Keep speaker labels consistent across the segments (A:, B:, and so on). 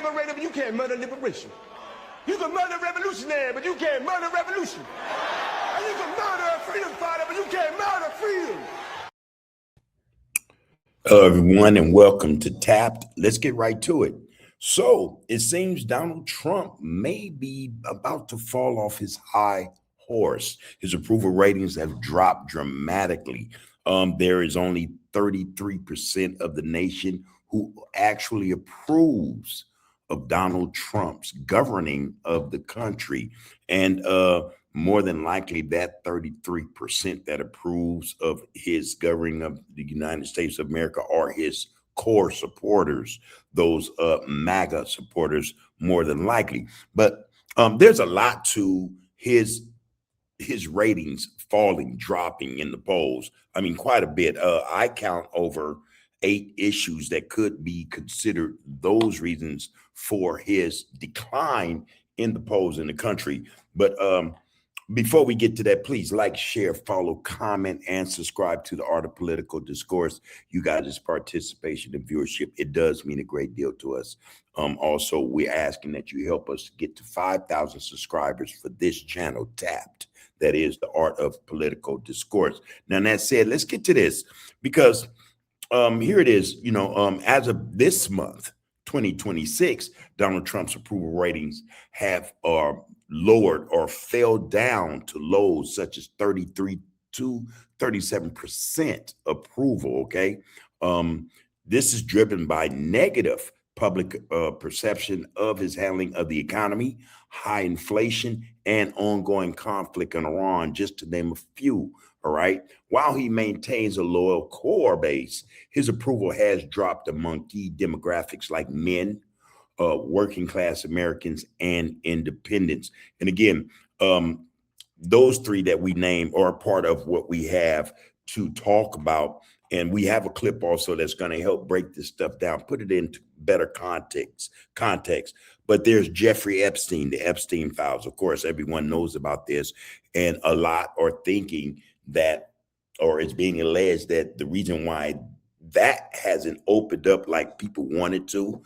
A: liberator, but you can't murder liberation. You can murder revolutionary, but you can't murder revolution. And you can murder a freedom fighter, but you can't murder freedom.
B: Hello, everyone, and welcome to Tapped. Let's get right to it. So it seems Donald Trump may be about to fall off his high horse. His approval ratings have dropped dramatically. There is only 33% of the nation who actually approves of Donald Trump's governing of the country. And more than likely that 33% that approves of his governing of the United States of America are his core supporters, those MAGA supporters, more than likely. But there's a lot to his ratings falling, dropping in the polls. I mean, quite a bit. I count over 8 issues that could be considered those reasons for his decline in the polls in the country. But before we get to that, please like, share, follow, comment, and subscribe to the Art of Political Discourse. You guys' participation and viewership, it does mean a great deal to us. Also, we're asking that you help us get to 5,000 subscribers for this channel, Tapped. That is the Art of Political Discourse. Now, that said, let's get to this because here it is, as of this month, 2026, Donald Trump's approval ratings have lowered or fell down to lows such as 33 to 37% approval. Okay. This is driven by negative public perception of his handling of the economy, high inflation, and ongoing conflict in Iran, just to name a few. All right. While he maintains a loyal core base, his approval has dropped among key demographics like men, working class Americans, and independents. And again, those 3 that we name are part of what we have to talk about. And we have a clip also that's going to help break this stuff down, put it into better context. But there's Jeffrey Epstein, the Epstein files. Of course, everyone knows about this, and a lot are thinking that, or it's being alleged that the reason why that hasn't opened up like people wanted to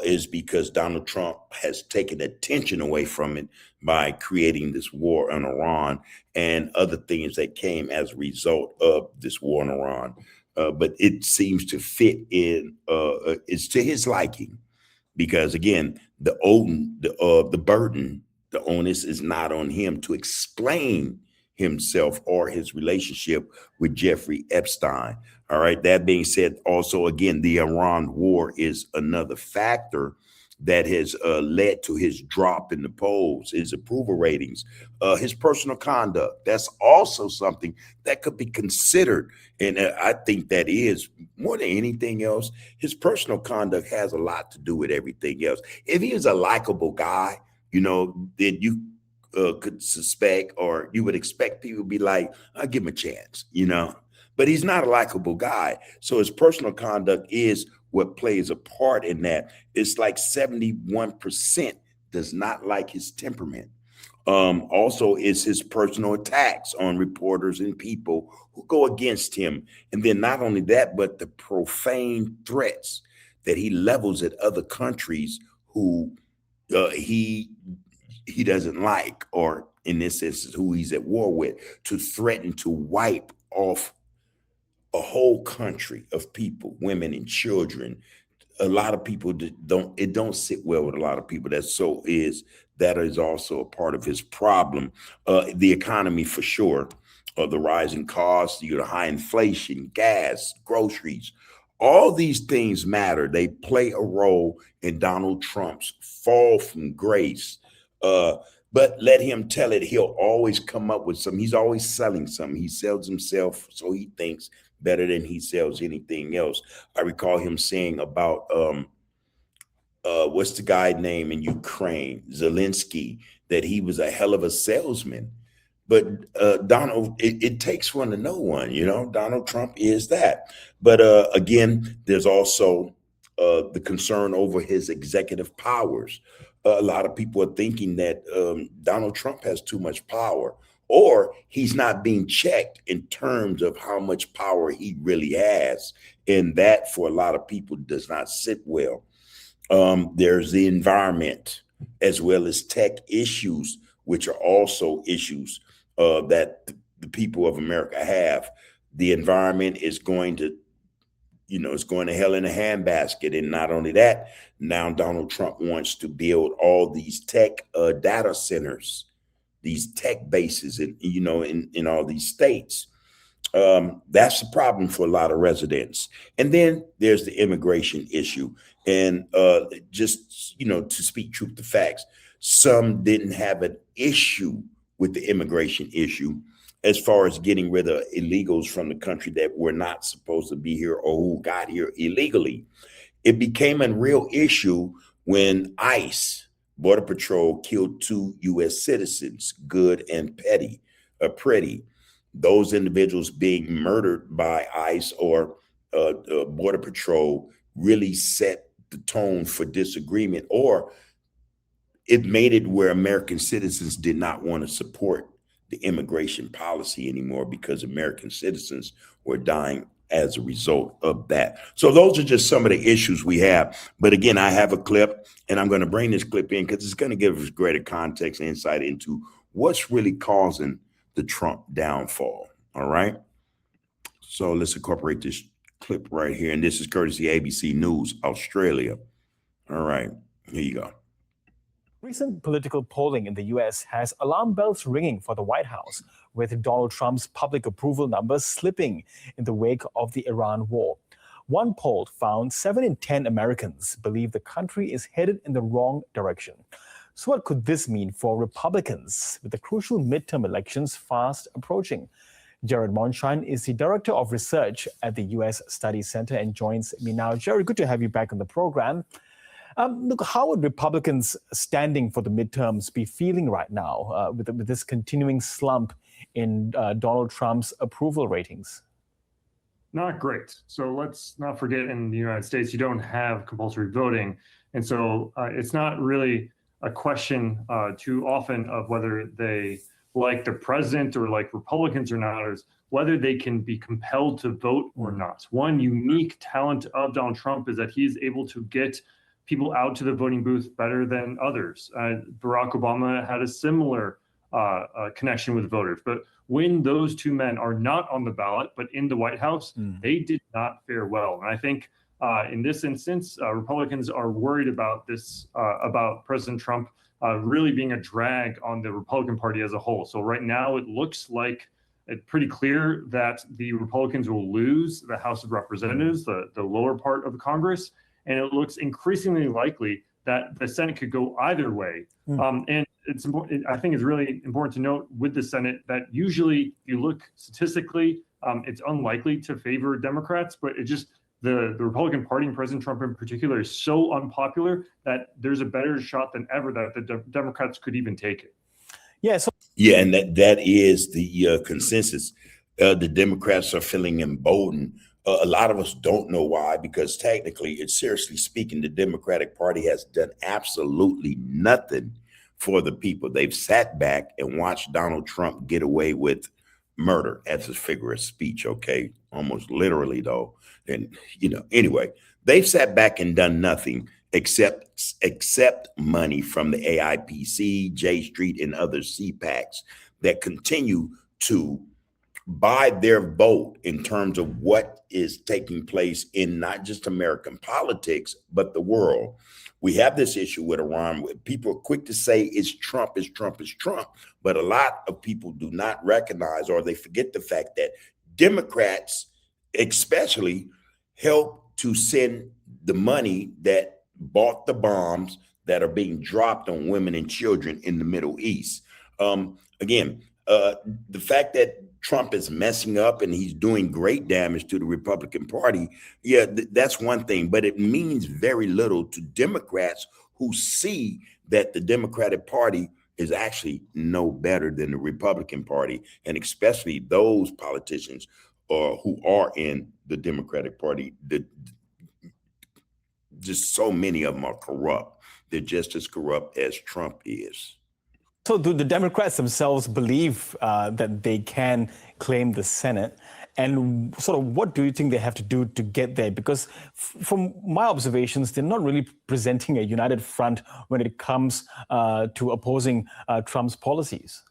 B: is because Donald Trump has taken attention away from it by creating this war in Iran and other things that came as a result of this war in Iran. But it seems to fit in, it's to his liking, because again, the burden, the onus is not on him to explain himself or his relationship with Jeffrey Epstein. All right. That being said, also, again, the Iran war is another factor that has led to his drop in the polls, his approval ratings, his personal conduct. That's also something that could be considered. And I think that is more than anything else. His personal conduct has a lot to do with everything else. If he is a likable guy, then you could suspect, or you would expect people to be like, I'll give him a chance, but he's not a likable guy. So his personal conduct is what plays a part in that. It's like 71% does not like his temperament. Also is his personal attacks on reporters and people who go against him. And then not only that, but the profane threats that he levels at other countries who he doesn't like, or in this instance, who he's at war with, to threaten to wipe off a whole country of people, women and children. A lot of people don't sit well with a lot of people. That is also a part of his problem. The economy, for sure, the rising costs, the high inflation, gas, groceries, all these things matter. They play a role in Donald Trump's fall from grace. But let him tell it. He'll always come up with something. He's always selling something. He sells himself, so he thinks, better than he sells anything else. I recall him saying about what's the guy's name in Ukraine, Zelensky, that he was a hell of a salesman. But Donald, it takes one to know one. Donald Trump is that. But again, there's also the concern over his executive powers. A lot of people are thinking that Donald Trump has too much power, or he's not being checked in terms of how much power he really has. And that, for a lot of people, does not sit well. There's the environment, as well as tech issues, which are also issues that the people of America have. The environment is going to, it's going to hell in a handbasket. And not only that, now Donald Trump wants to build all these tech data centers, these tech bases, in all these states. That's the problem for a lot of residents. And then there's the immigration issue. And just, to speak truth to facts, some didn't have an issue with the immigration issue as far as getting rid of illegals from the country that were not supposed to be here or who got here illegally. It became a real issue when ICE, Border Patrol, killed 2 U.S. citizens, Good and Pretty. Those individuals being murdered by ICE or Border Patrol really set the tone for disagreement, or it made it where American citizens did not want to support the immigration policy anymore because American citizens were dying as a result of that. So those are just some of the issues we have. But again, I have a clip, and I'm going to bring this clip in because it's going to give us greater context and insight into what's really causing the Trump downfall. All right. So let's incorporate this clip right here. And this is courtesy ABC News, Australia. All right, here you go.
C: Recent political polling in the U.S. has alarm bells ringing for the White House, with Donald Trump's public approval numbers slipping in the wake of the Iran war. One poll found 7 in 10 Americans believe the country is headed in the wrong direction. So what could this mean for Republicans with the crucial midterm elections fast approaching? Jared Monshine is the Director of Research at the U.S. Studies Center and joins me now. Jared, good to have you back on the program. Look, how would Republicans standing for the midterms be feeling right now with this continuing slump in Donald Trump's approval ratings?
D: Not great. So let's not forget, in the United States, you don't have compulsory voting. And so it's not really a question too often of whether they like the president or like Republicans or not, or whether they can be compelled to vote or not. One unique talent of Donald Trump is that he's able to get people out to the voting booth better than others. Barack Obama had a similar connection with voters. But when those two men are not on the ballot, but in the White House, they did not fare well. And I think in this instance, Republicans are worried about this, about President Trump really being a drag on the Republican Party as a whole. So right now, it looks like it's pretty clear that the Republicans will lose the House of Representatives, the lower part of Congress. And it looks increasingly likely that the Senate could go either way. And it's important, I think it's really important to note with the Senate that usually, if you look statistically, it's unlikely to favor Democrats, but it just, the Republican Party and President Trump in particular is so unpopular that there's a better shot than ever that the Democrats could even take it.
B: Yeah, and that is the consensus. The Democrats are feeling emboldened. A lot of us don't know why, because technically, it's seriously speaking, the Democratic Party has done absolutely nothing for the people. They've sat back and watched Donald Trump get away with murder as a figure of speech, okay? Almost literally, though. And, anyway, they've sat back and done nothing except money from the AIPC, J Street, and other CPACs that continue to buy their vote in terms of what is taking place in not just American politics, but the world. We have this issue with Iran. People are quick to say it's Trump, it's Trump, it's Trump. But a lot of people do not recognize, or they forget the fact that Democrats especially help to send the money that bought the bombs that are being dropped on women and children in the Middle East. The fact that Trump is messing up and he's doing great damage to the Republican Party, that's one thing, but it means very little to Democrats who see that the Democratic Party is actually no better than the Republican Party, and especially those politicians who are in the Democratic Party. Just so many of them are corrupt. They're just as corrupt as Trump is.
C: So do the Democrats themselves believe that they can claim the Senate? And sort of what do you think they have to do to get there? Because from my observations, they're not really presenting a united front when it comes to opposing Trump's policies.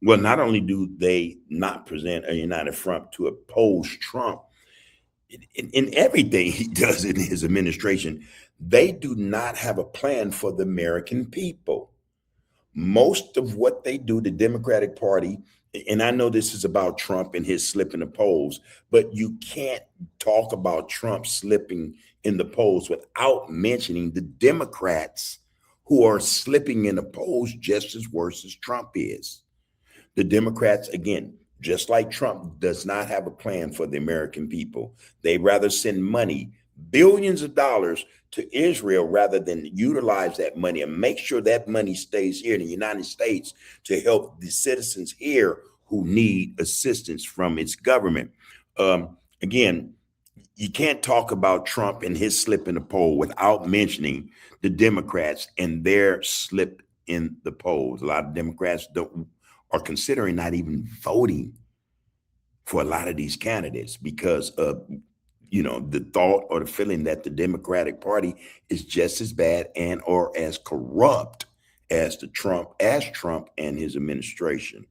B: Well, not only do they not present a united front to oppose Trump, in everything he does in his administration, they do not have a plan for the American people. Most of what they do, the Democratic Party, and I know this is about Trump and his slip in the polls, but you can't talk about Trump slipping in the polls without mentioning the Democrats who are slipping in the polls just as worse as Trump is. The Democrats, again, just like Trump, does not have a plan for the American people. They rather send money, billions of dollars, to Israel rather than utilize that money and make sure that money stays here in the United States to help the citizens here who need assistance from its government. Again, you can't talk about Trump and his slip in the poll without mentioning the Democrats and their slip in the polls. A lot of Democrats are considering not even voting for a lot of these candidates because of, the thought or the feeling that the Democratic Party is just as bad and or as corrupt as Trump and his administration.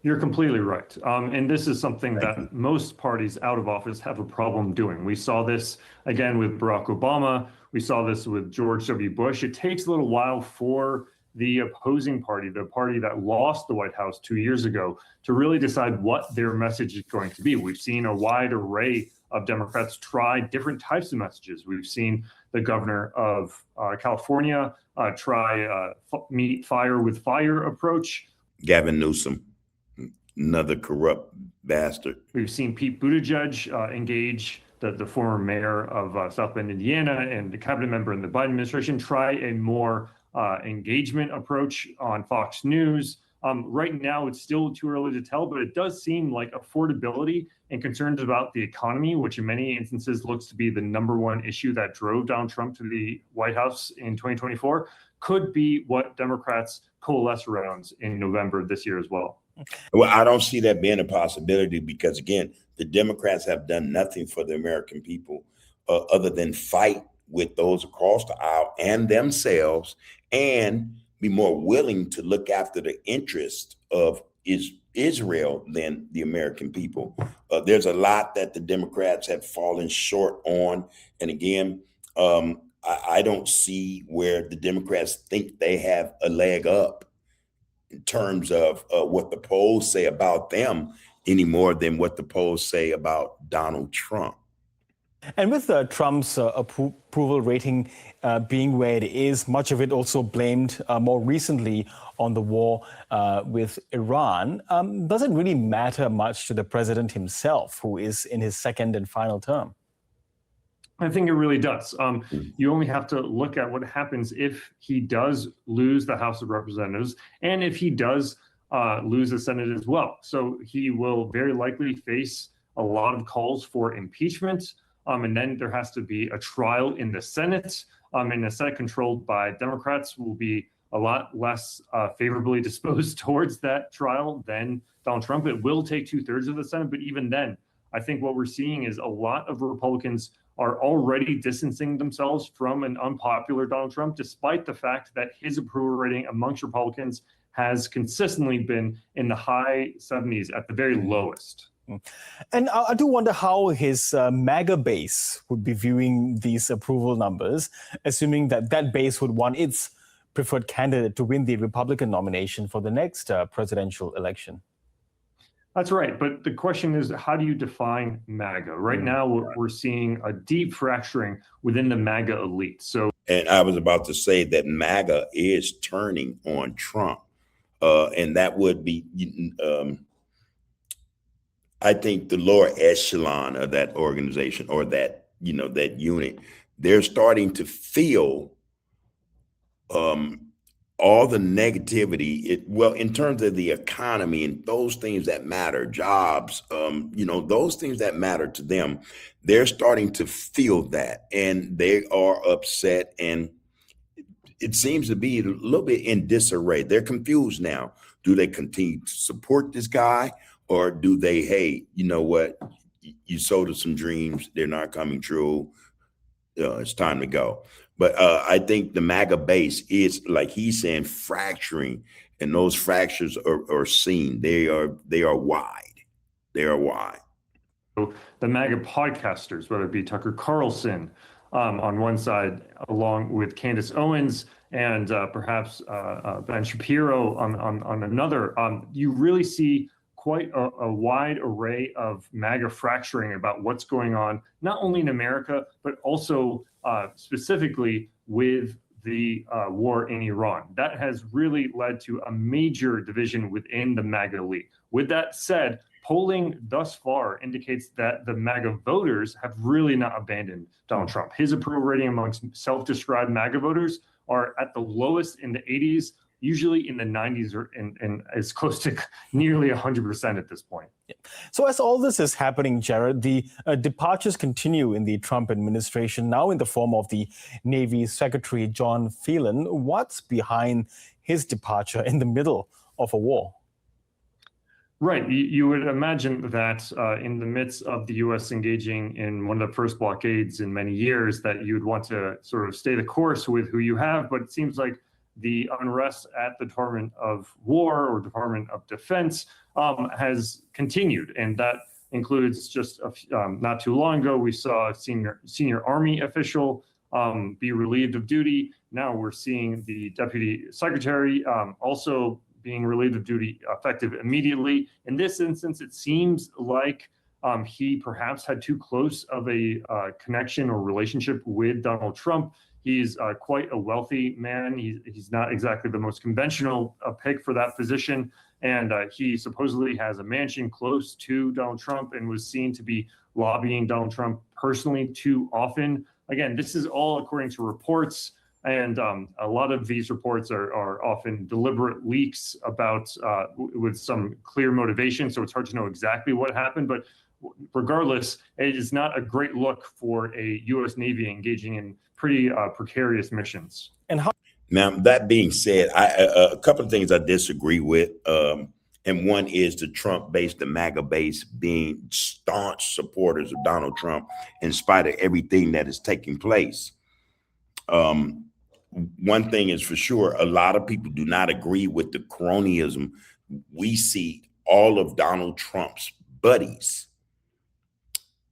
D: You're completely right. And this is something that most parties out of office have a problem doing. We saw this again with Barack Obama. We saw this with George W. Bush. It takes a little while for the opposing party, the party that lost the White House 2 years ago, to really decide what their message is going to be. We've seen a wide array of Democrats try different types of messages. We've seen the governor of California try meet fire with fire approach.
B: Gavin Newsom, another corrupt bastard.
D: We've seen Pete Buttigieg engage, the former mayor of South Bend, Indiana, and the cabinet member in the Biden administration, try a more engagement approach on Fox News. Right now, it's still too early to tell, but it does seem like affordability and concerns about the economy, which in many instances looks to be the number one issue that drove Donald Trump to the White House in 2024, could be what Democrats coalesce around in November this year as well.
B: Well, I don't see that being a possibility because, again, the Democrats have done nothing for the American people other than fight with those across the aisle and themselves and be more willing to look after the interest of Israel than the American people. There's a lot that the Democrats have fallen short on. And again, I don't see where the Democrats think they have a leg up in terms of what the polls say about them any more than what the polls say about Donald Trump.
C: And with Trump's approval rating being where it is, much of it also blamed more recently on the war with Iran. Does it really matter much to the president himself, who is in his second and final term?
D: I think it really does. You only have to look at what happens if he does lose the House of Representatives and if he does lose the Senate as well. So he will very likely face a lot of calls for impeachment. And then there has to be a trial in the Senate. And the Senate controlled by Democrats will be a lot less favorably disposed towards that trial than Donald Trump. It will take 2/3 of the Senate, but even then, I think what we're seeing is a lot of Republicans are already distancing themselves from an unpopular Donald Trump, despite the fact that his approval rating amongst Republicans has consistently been in the high 70s at the very lowest.
C: And I do wonder how his MAGA base would be viewing these approval numbers, assuming that that base would want its preferred candidate to win the Republican nomination for the next presidential election.
D: That's right. But the question is, how do you define MAGA? Right now, we're seeing a deep fracturing within the MAGA elite.
B: And I was about to say that MAGA is turning on Trump. And that would be, I think, the lower echelon of that organization or that, that unit. They're starting to feel all the negativity, in terms of the economy and those things that matter, jobs, those things that matter to them, they're starting to feel that and they are upset. And it seems to be a little bit in disarray. They're confused now. Do they continue to support this guy Or do they, hey, you know what? You sold us some dreams. They're not coming true. It's time to go. But I think the MAGA base is, like he's saying, fracturing, and those fractures are seen. They are wide. They are wide.
D: The MAGA podcasters, whether it be Tucker Carlson on one side, along with Candace Owens and perhaps Ben Shapiro on another, you really see quite a wide array of MAGA fracturing about what's going on, not only in America, but also specifically with the war in Iran. That has really led to a major division within the MAGA elite. With that said, polling thus far indicates that the MAGA voters have really not abandoned Donald Trump. His approval rating amongst self-described MAGA voters are at the lowest in the 80s, usually in the 90s, or and as close to nearly 100% at this point.
C: Yeah. So as all this is happening, Jared, the departures continue in the Trump administration, now in the form of the Navy Secretary John Phelan. What's behind his departure in the middle of a war?
D: Right. You would imagine that in the midst of the U.S. engaging in one of the first blockades in many years, that you'd want to sort of stay the course with who you have. But it seems like the unrest at the Department of War or Department of Defense has continued. And that includes just not too long ago, we saw a senior Army official be relieved of duty. Now we're seeing the Deputy Secretary also being relieved of duty effective immediately. In this instance, it seems like he perhaps had too close of a connection or relationship with Donald Trump. He's quite a wealthy man. He's not exactly the most conventional pick for that position. And he supposedly has a mansion close to Donald Trump and was seen to be lobbying Donald Trump personally too often. Again, this is all according to reports. And a lot of these reports are often deliberate leaks about with some clear motivation. So it's hard to know exactly what happened. But regardless, it is not a great look for a U.S. Navy engaging in pretty precarious missions.
C: And how?
B: Now, that being said, a couple of things I disagree with. And one is the Trump base, the MAGA base, being staunch supporters of Donald Trump in spite of everything that is taking place. One thing is for sure, a lot of people do not agree with the cronyism. We see all of Donald Trump's buddies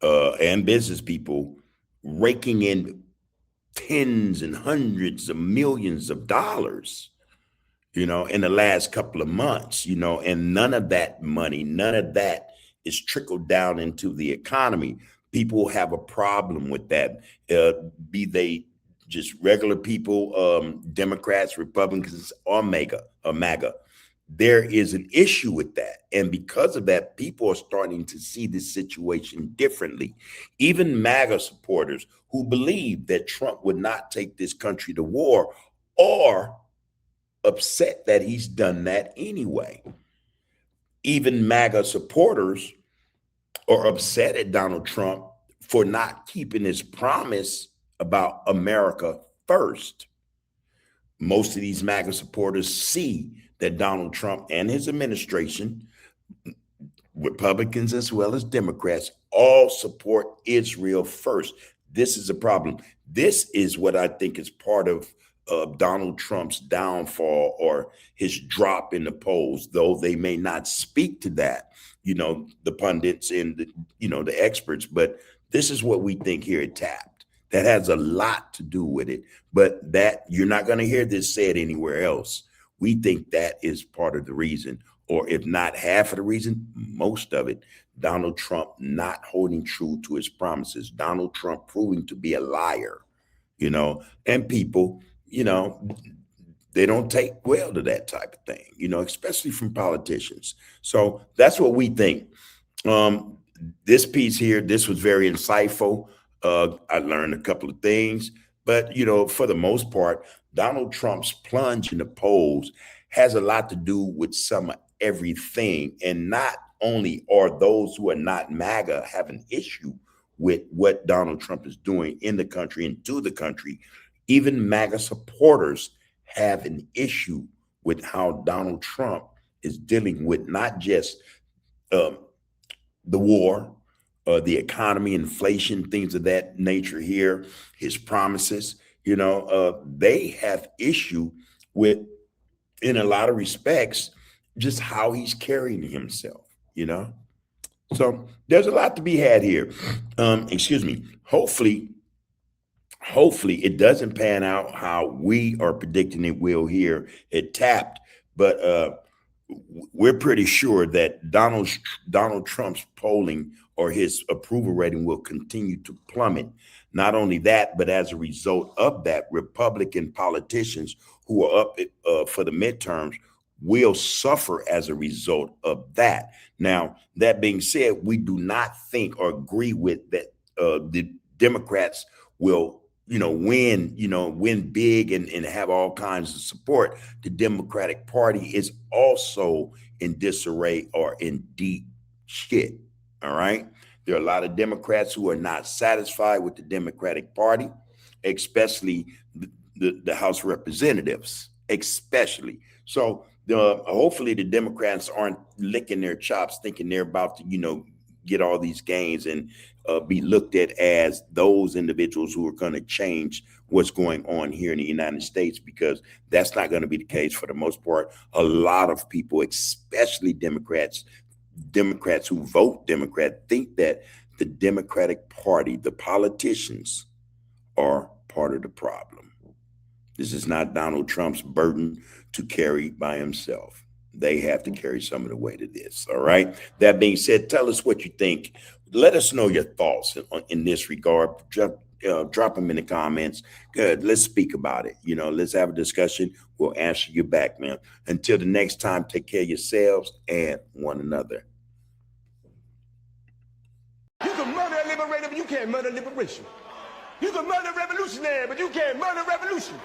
B: and business people raking in tens and hundreds of millions of dollars, in the last couple of months, and none of that money, none of that is trickled down into the economy. People have a problem with that, be they just regular people, Democrats, Republicans, or MAGA. There is an issue with that. And because of that, people are starting to see this situation differently. Even MAGA supporters who believe that Trump would not take this country to war are upset that he's done that anyway. Even MAGA supporters are upset at Donald Trump for not keeping his promise about America first. Most of these MAGA supporters see that Donald Trump and his administration, Republicans as well as Democrats, all support Israel first. This is a problem. This is what I think is part of Donald Trump's downfall or his drop in the polls, though they may not speak to that, the pundits and the experts. But this is what we think here at TAP. That has a lot to do with it, but that you're not going to hear this said anywhere else. We think that is part of the reason, or if not half of the reason, most of it. Donald Trump not holding true to his promises. Donald Trump proving to be a liar, and people, they don't take well to that type of thing, especially from politicians. So that's what we think. This piece here, this was very insightful. I learned a couple of things, but, for the most part, Donald Trump's plunge in the polls has a lot to do with some of everything. And not only are those who are not MAGA have an issue with what Donald Trump is doing in the country and to the country, even MAGA supporters have an issue with how Donald Trump is dealing with not just the war, the economy, inflation, things of that nature here, his promises, they have issue with, in a lot of respects, just how he's carrying himself. So there's a lot to be had here. Excuse me. Hopefully it doesn't pan out how we are predicting it will here at Tapped, but we're pretty sure that Donald Trump's polling or his approval rating will continue to plummet. Not only that, but as a result of that, Republican politicians who are up for the midterms will suffer as a result of that. Now, that being said, we do not think or agree with that the Democrats will win big and have all kinds of support. The Democratic Party is also in disarray or in deep shit. All right. There are a lot of Democrats who are not satisfied with the Democratic Party, especially the House of Representatives, especially. So hopefully the Democrats aren't licking their chops thinking they're about to, get all these gains and be looked at as those individuals who are going to change what's going on here in the United States, because that's not going to be the case for the most part. A lot of people, especially Democrats who vote Democrat, think that the Democratic Party, the politicians, are part of the problem. This is not Donald Trump's burden to carry by himself. They have to carry some of the weight of this. All right. That being said, tell us what you think. Let us know your thoughts in this regard. Drop them in the comments. Good. Let's speak about it. Let's have a discussion. We'll answer you back, man. Until the next time, take care of yourselves and one another.
A: You can murder a liberator, but you can't murder liberation. You can murder a revolutionary, but you can't murder revolution.